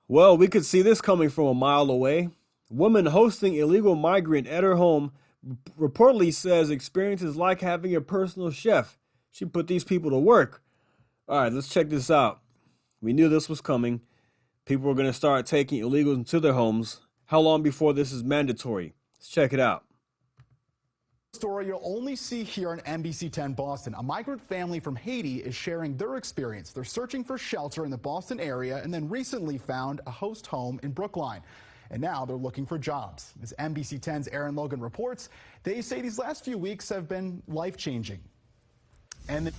Well, we could see this coming from a mile away. Woman hosting illegal migrant at her home reportedly says experience is like having a personal chef. She put these people to work. All right, let's check this out. We knew this was coming. People were going to start taking illegals into their homes. How long before this is mandatory? Let's check it out. Story you'll only see here on NBC 10 Boston. A migrant family from Haiti is sharing their experience. They're searching for shelter in the Boston area and then recently found a host home in Brookline. And now they're looking for jobs. As NBC 10's Aaron Logan reports, they say these last few weeks have been life-changing.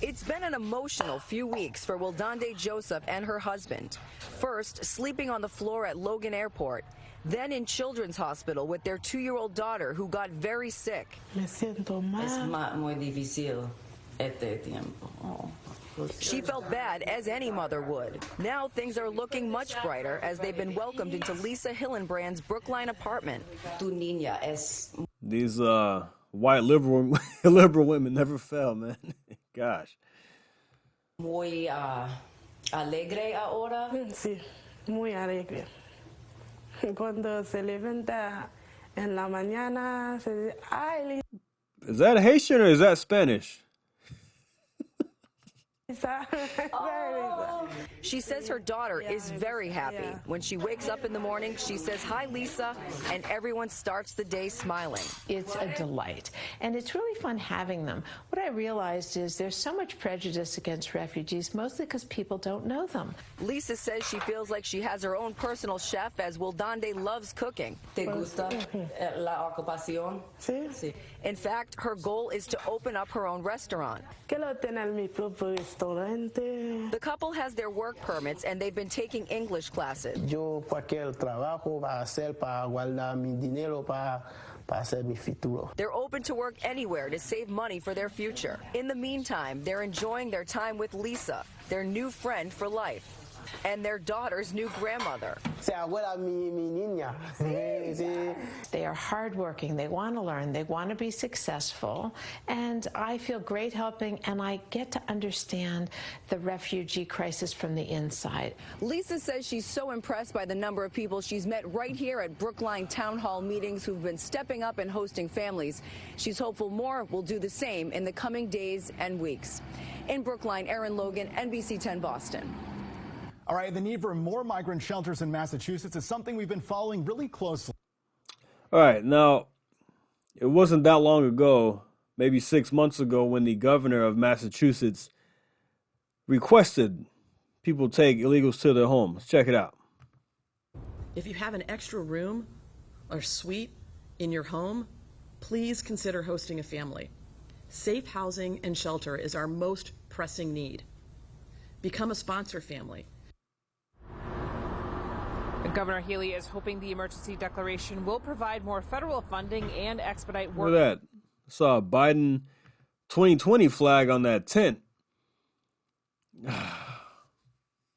It's been an emotional few weeks for Wildande Joseph and her husband. First, sleeping on the floor at Logan Airport, then in Children's Hospital with their 2-year-old daughter who got very sick. She felt bad, as any mother would. Now things are looking much brighter as they've been welcomed into Lisa Hillenbrand's Brookline apartment. These white liberal women never fail, man. Gosh. Muy alegre ahora. Sí, muy alegre. Cuando se levanta en la mañana, se dice, ay, Is that Haitian or is that Spanish? Lisa. She says her daughter is very happy. When she wakes up in the morning, she says, "Hi, Lisa," and everyone starts the day smiling. It's a delight, and it's really fun having them. What I realized is there's so much prejudice against refugees, mostly because people don't know them. Lisa says she feels like she has her own personal chef, as Wildande loves cooking. ¿Te gusta la ocupación? Sí. In fact, her goal is to open up her own restaurant. Quiero tener mi propio restaurante. The couple has their work permits and they've been taking English classes. Yo cualquier trabajo va a hacer para guardar mi dinero para hacer mi futuro. They're open to work anywhere to save money for their future. In the meantime, they're enjoying their time with Lisa, their new friend for life, and their daughter's new grandmother. Se abuela mi niña. Sí. They are hardworking, they want to learn, they want to be successful, and I feel great helping, and I get to understand the refugee crisis from the inside. Lisa says she's so impressed by the number of people she's met right here at Brookline Town Hall meetings who've been stepping up and hosting families. She's hopeful more will do the same in the coming days and weeks. In Brookline, Aaron Logan, NBC 10 Boston. All right, the need for more migrant shelters in Massachusetts is something we've been following really closely. All right, now, it wasn't that long ago, maybe 6 months ago, when the governor of Massachusetts requested people take illegals to their homes. Check it out. If you have an extra room or suite in your home, please consider hosting a family. Safe housing and shelter is our most pressing need. Become a sponsor family. Governor Healy is hoping the emergency declaration will provide more federal funding and expedite work. Look at that. I saw a Biden 2020 flag on that tent.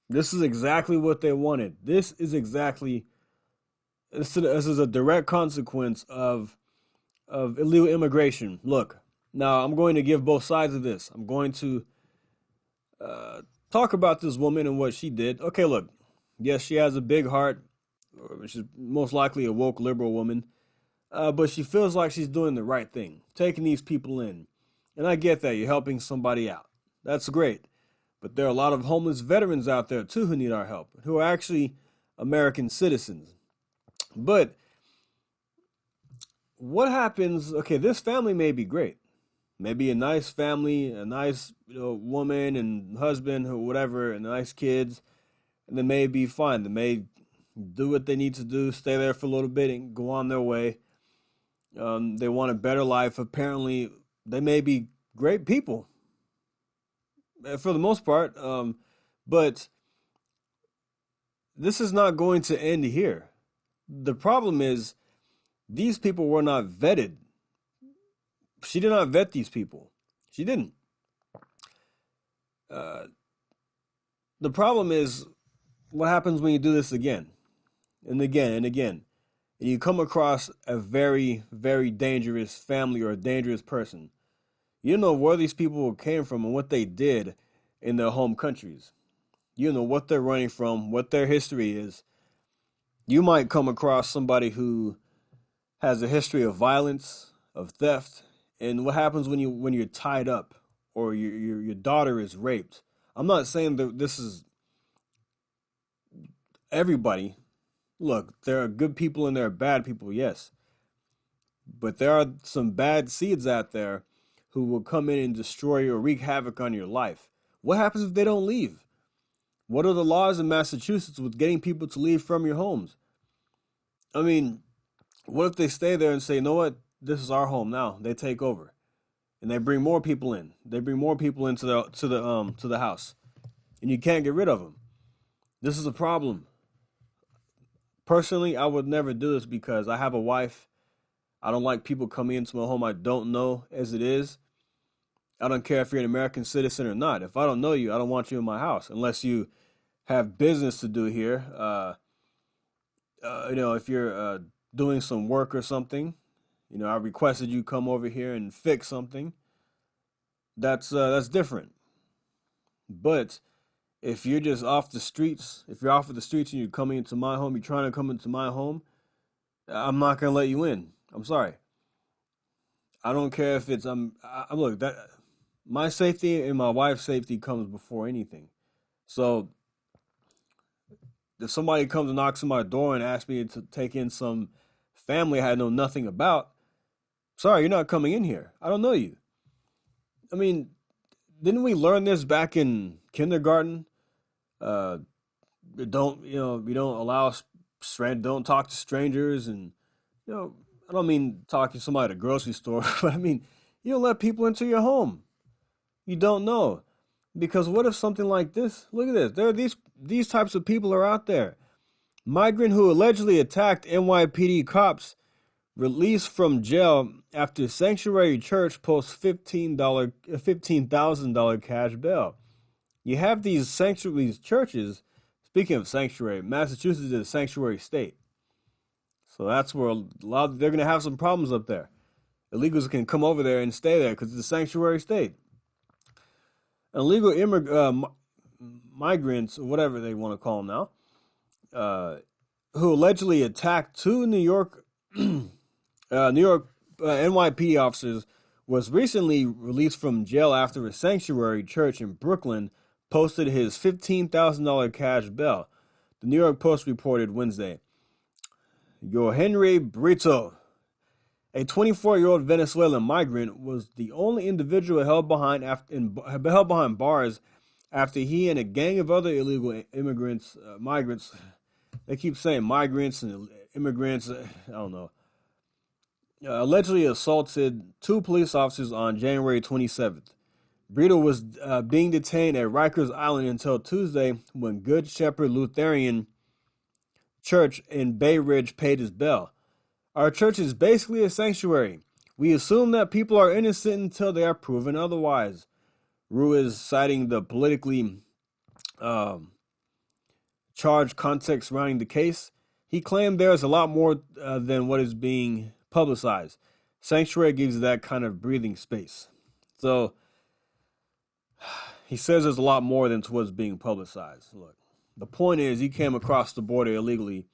This is exactly what they wanted. This is a direct consequence of illegal immigration. Look, now I'm going to give both sides of this. I'm going to talk about this woman and what she did. Okay, look. Yes, she has a big heart. She's most likely a woke liberal woman. But she feels like she's doing the right thing, taking these people in. And I get that. You're helping somebody out. That's great. But there are a lot of homeless veterans out there, too, who need our help, who are actually American citizens. But what happens? Okay, this family may be great. Maybe a nice family, a nice woman and husband or whatever, and nice kids. And they may be fine. They may do what they need to do, stay there for a little bit and go on their way. They want a better life. Apparently, they may be great people for the most part. But this is not going to end here. The problem is these people were not vetted. She did not vet these people. She didn't. The problem is what happens when you do this again and again and again, and you come across a very, very dangerous family or a dangerous person. You don't know where these people came from and what they did in their home countries. You don't know what they're running from, what their history is. You might come across somebody who has a history of violence, of theft, and what happens when you're tied up or your daughter is raped. I'm not saying that this is everybody. Look, there are good people and there are bad people, yes. But there are some bad seeds out there who will come in and destroy or wreak havoc on your life. What happens if they don't leave? What are the laws in Massachusetts with getting people to leave from your homes? I mean, what if they stay there and say, you know what, this is our home now? They take over and they bring more people in. They bring more people into the house, and you can't get rid of them. This is a problem. Personally, I would never do this because I have a wife. I don't like people coming into my home I don't know as it is. I don't care if you're an American citizen or not. If I don't know you, I don't want you in my house unless you have business to do here. If you're doing some work or something, I requested you come over here and fix something. That's different. But if you're just off the streets, if you're off of the streets and you're coming into my home, you're trying to come into my home, I'm not gonna let you in. I'm sorry. I don't care if it's look, that my safety and my wife's safety comes before anything. So if somebody comes and knocks on my door and asks me to take in some family I know nothing about, sorry, you're not coming in here. I don't know you. I mean, didn't we learn this back in kindergarten? Uh, we don't allow don't talk to strangers, and I don't mean talking to somebody at a grocery store, but I mean, you don't let people into your home. You don't know. Because what if something like this, look at this, there are these types of people are out there. Migrant who allegedly attacked NYPD cops released from jail after Sanctuary Church posts $15,000 cash bail. You have these churches, speaking of sanctuary, Massachusetts is a sanctuary state. So that's where they're going to have some problems up there. Illegals can come over there and stay there because it's a sanctuary state. Illegal migrants, or whatever they want to call them now, who allegedly attacked two New York NYPD officers, was recently released from jail after a sanctuary church in Brooklyn posted his $15,000 cash bail. The New York Post reported Wednesday. Henry Brito, a 24-year-old Venezuelan migrant, was the only individual held behind bars after he and a gang of other illegal migrants. They keep saying migrants and immigrants. I don't know. Allegedly assaulted two police officers on January 27th. Brito was being detained at Rikers Island until Tuesday when Good Shepherd Lutheran Church in Bay Ridge paid his bail. Our church is basically a sanctuary. We assume that people are innocent until they are proven otherwise. Rue is citing the politically charged context surrounding the case. He claimed there is a lot more than what is being publicized. Sanctuary gives that kind of breathing space. So he says there's a lot more than what's being publicized. Look, the point is you came across the border illegally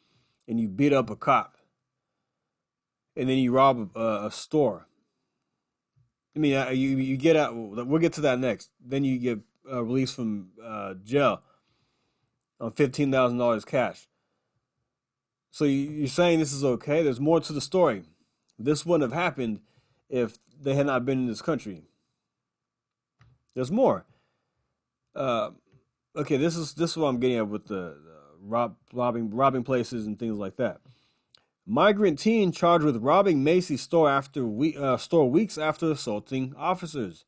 and you beat up a cop and then you rob a store. I mean, you get out. We'll get to that next. Then you get released from jail on $15,000 cash. So you're saying this is okay? There's more to the story. This wouldn't have happened if they had not been in this country. There's more. Okay, this is what I'm getting at with the robbing places and things like that. Migrant teen charged with robbing Macy's store weeks after assaulting officers.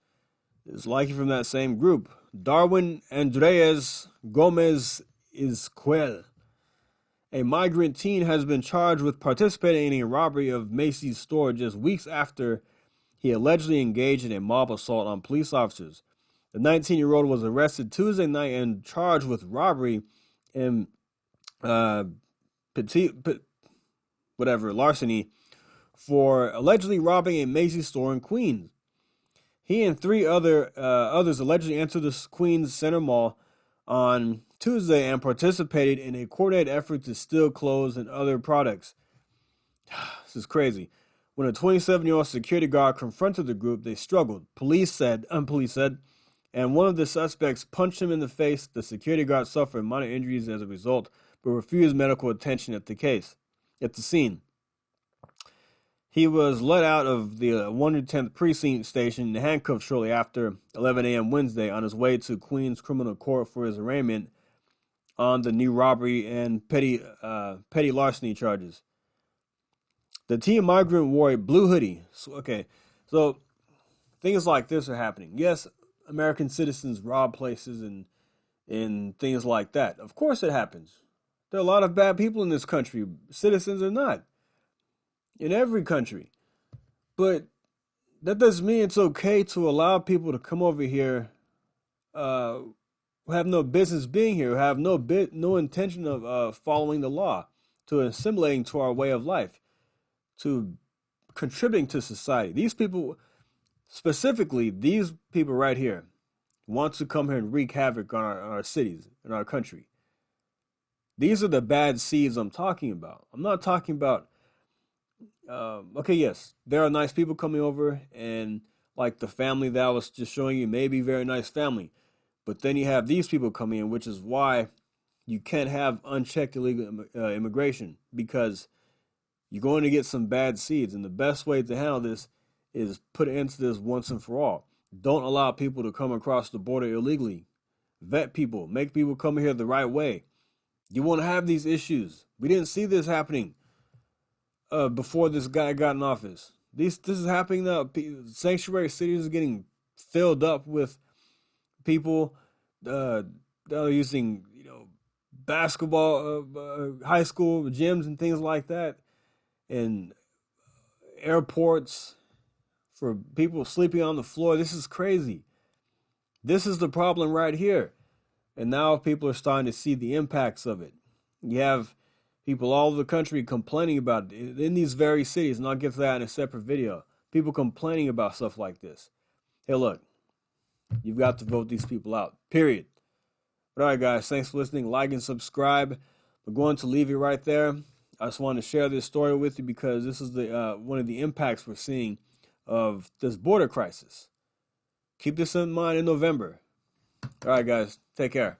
It's likely from that same group. Darwin Andreas Gomez Izquel, a migrant teen, has been charged with participating in a robbery of Macy's store just weeks after he allegedly engaged in a mob assault on police officers. The 19-year-old was arrested Tuesday night and charged with robbery and larceny for allegedly robbing a Macy's store in Queens. He and three others allegedly entered the Queens Center Mall on Tuesday and participated in a coordinated effort to steal clothes and other products. This is crazy. When a 27-year-old security guard confronted the group, they struggled. Police said, and one of the suspects punched him in the face. The security guard suffered minor injuries as a result, but refused medical attention at the scene. He was let out of the 110th Precinct Station in handcuffs shortly after 11 a.m. Wednesday on his way to Queens Criminal Court for his arraignment on the new robbery and petty larceny charges. The teen migrant wore a blue hoodie. So things like this are happening. Yes, American citizens rob places and things like that. Of course it happens. There are a lot of bad people in this country. Citizens are not. In every country. But that doesn't mean it's okay to allow people to come over here who have no business being here, who have no intention of following the law, to assimilating to our way of life, to contributing to society. These people, specifically these people right here, want to come here and wreak havoc on our cities, in our country. These are the bad seeds I'm talking about. I'm not talking about yes, there are nice people coming over, and like the family that I was just showing you may be very nice family. But then you have these people coming in, which is why you can't have unchecked illegal immigration, because you're going to get some bad seeds. And the best way to handle this is put an end to this once and for all. Don't allow people to come across the border illegally. Vet people, make people come here the right way. You won't have these issues. We didn't see this happening before this guy got in office. This is happening now. Sanctuary cities are getting filled up with people that are using, basketball, high school gyms and things like that, and airports for people sleeping on the floor. This is crazy. This is the problem right here. And now people are starting to see the impacts of it. You have people all over the country complaining about it in these very cities, and I'll get to that in a separate video. People complaining about stuff like this. Hey, look, you've got to vote these people out, period. But all right, guys, thanks for listening. Like and subscribe. We're going to leave it right there. I just wanted to share this story with you because this is the one of the impacts we're seeing of this border crisis. Keep this in mind in November. All right, guys, take care.